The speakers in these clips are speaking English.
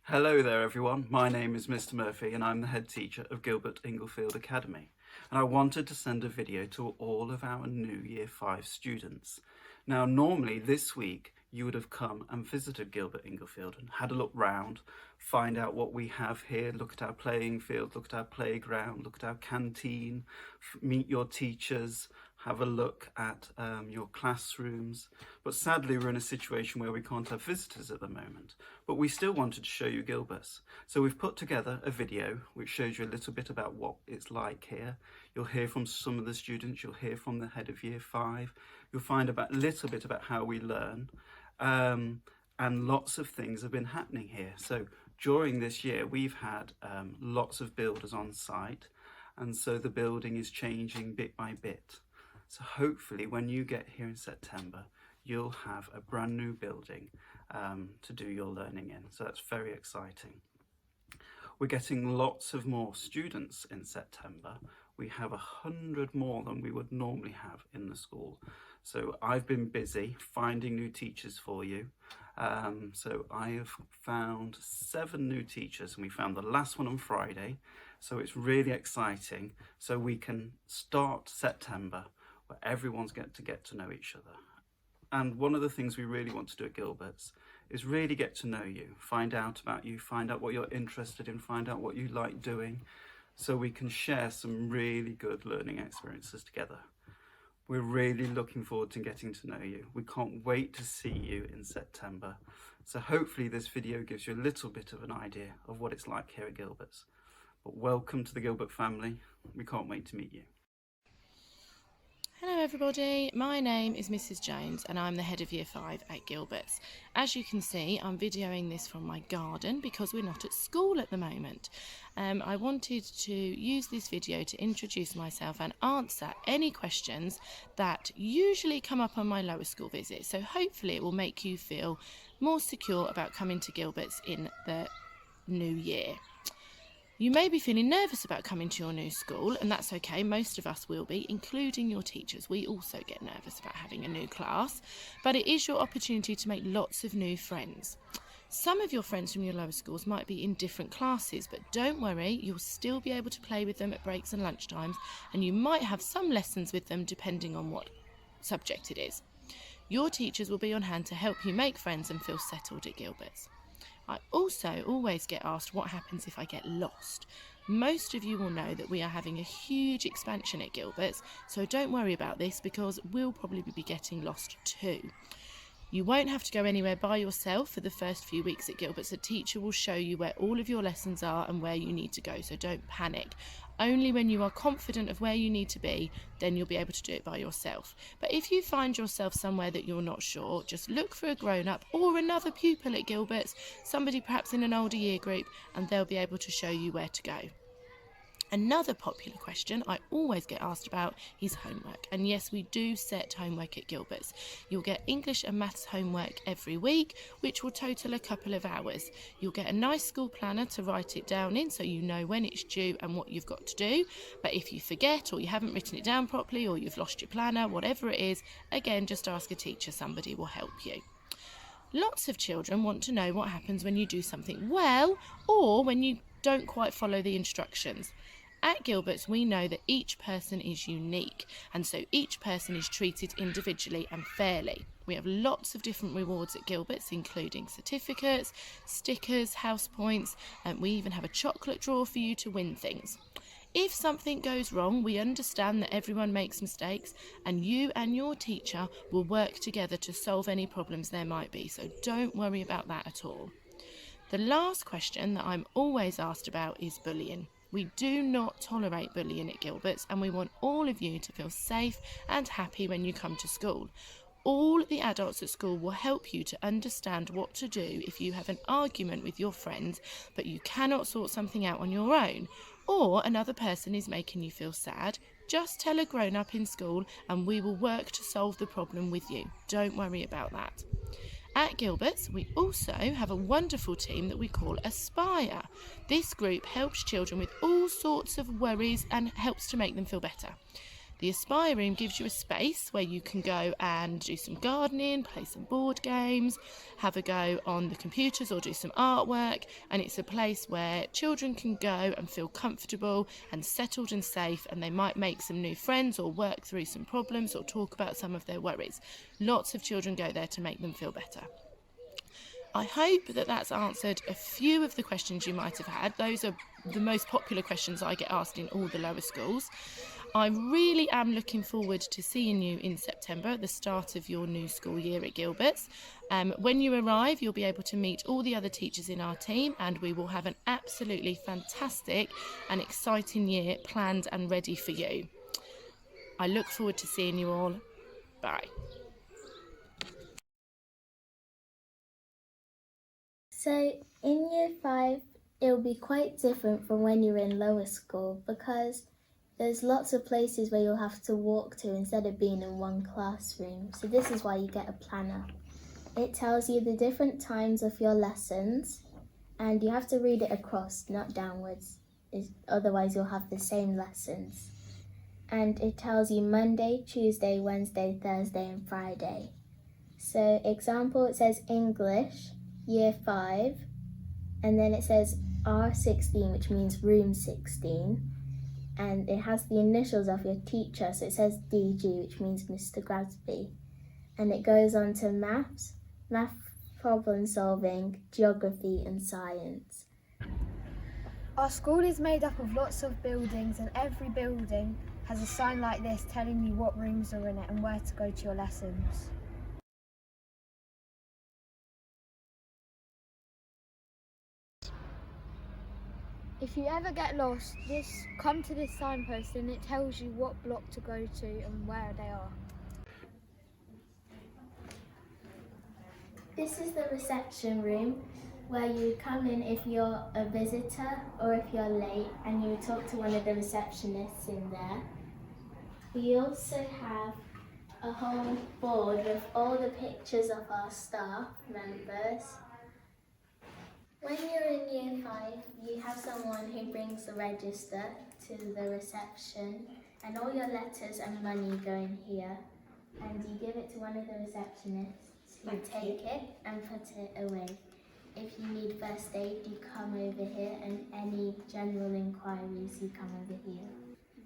Hello there everyone, my name is Mr. Murphy and I'm the head teacher of Gilbert Inglefield Academy, and I wanted to send a video to all of our new Year 5 students. Now normally this week you would have come and visited Gilbert Inglefield and had a look round, find out what we have here, look at our playing field, look at our playground, look at our canteen, meet your teachers, have a look at your classrooms. But sadly we're in a situation where we can't have visitors at the moment, but we still wanted to show you Gilberts. So we've put together a video which shows you a little bit about what it's like here. You'll hear from some of the students, you'll hear from the head of Year 5, you'll find a little bit about how we learn, and lots of things have been happening here. So during this year we've had lots of builders on site, and so the building is changing bit by bit. So hopefully when you get here in September, you'll have a brand new building to do your learning in. So that's very exciting. We're getting lots of more students in September. We have 100 more than we would normally have in the school. So I've been busy finding new teachers for you. So I have found 7 new teachers, and we found the last one on Friday. So it's really exciting. So we can start September where everyone's get to know each other. And one of the things we really want to do at Gilberts is really get to know you, find out about you, find out what you're interested in, find out what you like doing, so we can share some really good learning experiences together. We're really looking forward to getting to know you. We can't wait to see you in September. So hopefully this video gives you a little bit of an idea of what it's like here at Gilberts. But welcome to the Gilbert family. We can't wait to meet you. Hello everybody, my name is Mrs Jones and I'm the head of Year 5 at Gilberts. As you can see, I'm videoing this from my garden because we're not at school at the moment. I wanted to use this video to introduce myself and answer any questions that usually come up on my lower school visits. So hopefully it will make you feel more secure about coming to Gilberts in the new year. You may be feeling nervous about coming to your new school, and that's okay, most of us will be, including your teachers. We also get nervous about having a new class, but it is your opportunity to make lots of new friends. Some of your friends from your lower schools might be in different classes, but don't worry, you'll still be able to play with them at breaks and lunchtimes, and you might have some lessons with them depending on what subject it is. Your teachers will be on hand to help you make friends and feel settled at Gilberts. I also always get asked what happens if I get lost. Most of you will know that we are having a huge expansion at Gilberts, so don't worry about this because we'll probably be getting lost too. You won't have to go anywhere by yourself for the first few weeks at Gilberts. A teacher will show you where all of your lessons are and where you need to go, so don't panic. Only when you are confident of where you need to be, then you'll be able to do it by yourself. But if you find yourself somewhere that you're not sure, just look for a grown-up or another pupil at Gilberts, somebody perhaps in an older year group, and they'll be able to show you where to go. Another popular question I always get asked about is homework. And yes, we do set homework at Gilberts. You'll get English and maths homework every week, which will total a couple of hours. You'll get a nice school planner to write it down in so you know when it's due and what you've got to do. But if you forget or you haven't written it down properly or you've lost your planner, whatever it is, again, just ask a teacher, somebody will help you. Lots of children want to know what happens when you do something well or when you don't quite follow the instructions. At Gilberts, we know that each person is unique, and so each person is treated individually and fairly. We have lots of different rewards at Gilberts, including certificates, stickers, house points, and we even have a chocolate drawer for you to win things. If something goes wrong, we understand that everyone makes mistakes, and you and your teacher will work together to solve any problems there might be, so don't worry about that at all. The last question that I'm always asked about is bullying. We do not tolerate bullying at Gilberts, and we want all of you to feel safe and happy when you come to school. All the adults at school will help you to understand what to do if you have an argument with your friends, but you cannot sort something out on your own, or another person is making you feel sad. Just tell a grown-up in school and we will work to solve the problem with you. Don't worry about that. At Gilberts, we also have a wonderful team that we call Aspire. This group helps children with all sorts of worries and helps to make them feel better. The Aspire room gives you a space where you can go and do some gardening, play some board games, have a go on the computers or do some artwork, and it's a place where children can go and feel comfortable and settled and safe, and they might make some new friends or work through some problems or talk about some of their worries. Lots of children go there to make them feel better. I hope that that's answered a few of the questions you might have had. Those are the most popular questions I get asked in all the lower schools. I really am looking forward to seeing you in September at the start of your new school year at Gilberts. When you arrive, you'll be able to meet all the other teachers in our team, and we will have an absolutely fantastic and exciting year planned and ready for you. I look forward to seeing you all. Bye. So in year 5, it'll be quite different from when you're in lower school because there's lots of places where you'll have to walk to instead of being in one classroom. So this is why you get a planner. It tells you the different times of your lessons, and you have to read it across, not downwards, otherwise you'll have the same lessons. And it tells you Monday, Tuesday, Wednesday, Thursday and Friday. So example, it says English, year 5, and then it says R16, which means room 16, and it has the initials of your teacher, so it says DG, which means Mr. Grasby, and it goes on to math problem solving, geography and science. Our school is made up of lots of buildings, and every building has a sign like this telling you what rooms are in it and where to go to your lessons. If you ever get lost, come to this signpost and it tells you what block to go to and where they are. This is the reception room where you come in if you're a visitor or if you're late, and you talk to one of the receptionists in there. We also have a whole board with all the pictures of our staff members. When you're in year 5, you have someone who brings the register to the reception, and all your letters and money go in here, and you give it to one of the receptionists who take it and put it away. If you need first aid, you come over here, and any general inquiries, you come over here.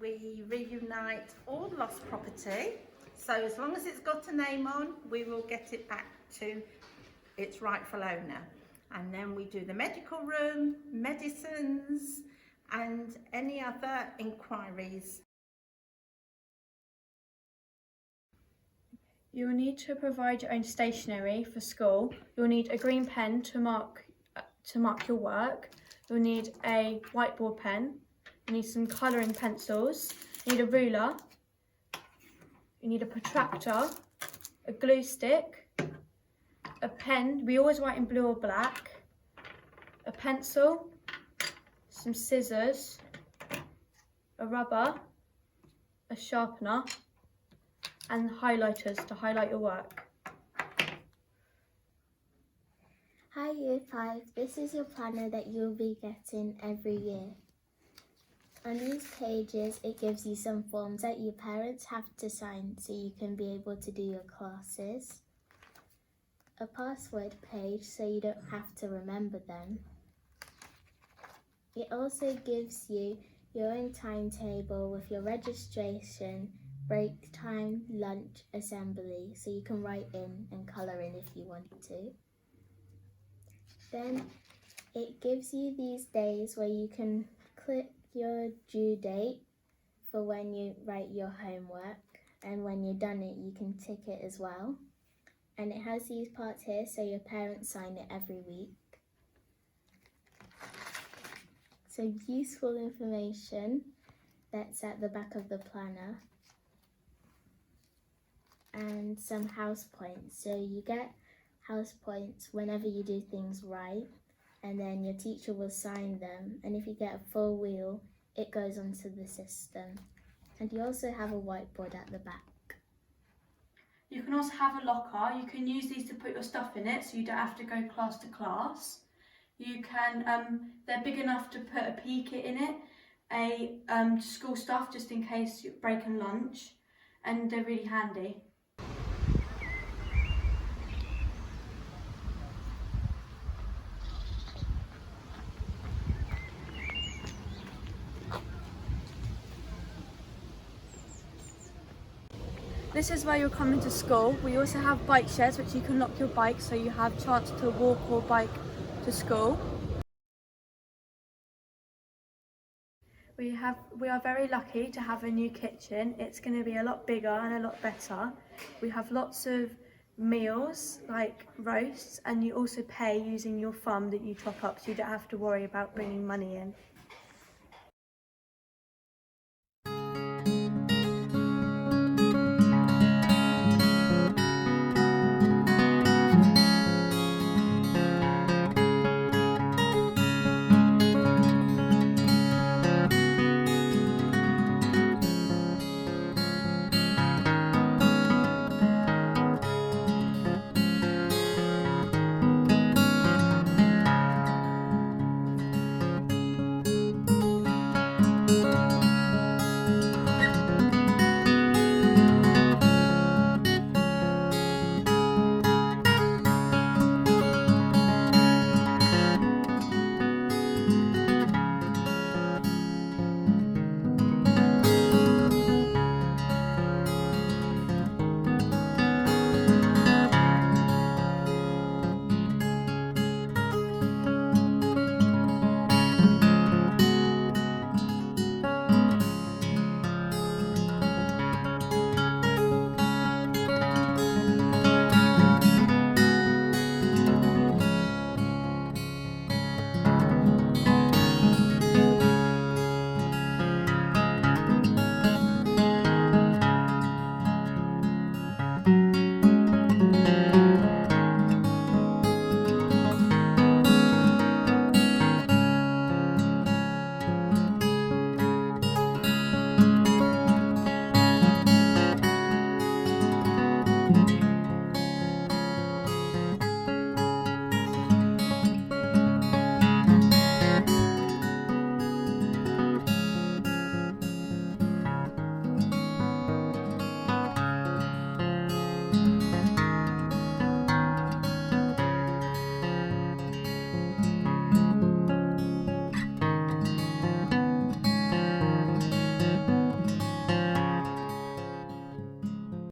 We reunite all lost property, so as long as it's got a name on, we will get it back to its rightful owner. And then we do the medical room, medicines, and any other inquiries. You will need to provide your own stationery for school. You'll need a green pen to mark your work. You'll need a whiteboard pen. You need some colouring pencils. You need a ruler. You need a protractor, a glue stick, a pen. We always write in blue or black. A pencil, some scissors, a rubber, a sharpener, and highlighters to highlight your work. Hi Year 5, this is your planner that you'll be getting every year. On these pages, it gives you some forms that your parents have to sign so you can be able to do your classes. A password page so you don't have to remember them. It also gives you your own timetable with your registration, break time, lunch, assembly, so you can write in and colour in if you want to. Then it gives you these days where you can click your due date for when you write your homework, and when you've done it you can tick it as well. And it has these parts here so your parents sign it every week. So useful information that's at the back of the planner. And some house points. So you get house points whenever you do things right, and then your teacher will sign them, and if you get a full wheel it goes onto the system. And you also have a whiteboard at the back. You can also have a locker. You can use these to put your stuff in it so you don't have to go class to class. You can, they're big enough to put a PE kit in it, school stuff just in case you break and lunch. and they're really handy. This is where you're coming to school. We also have bike sheds which you can lock your bike so you have a chance to walk or bike to school. We are very lucky to have a new kitchen. It's going to be a lot bigger and a lot better. We have lots of meals like roasts, and you also pay using your fund that you top up, so you don't have to worry about bringing money in.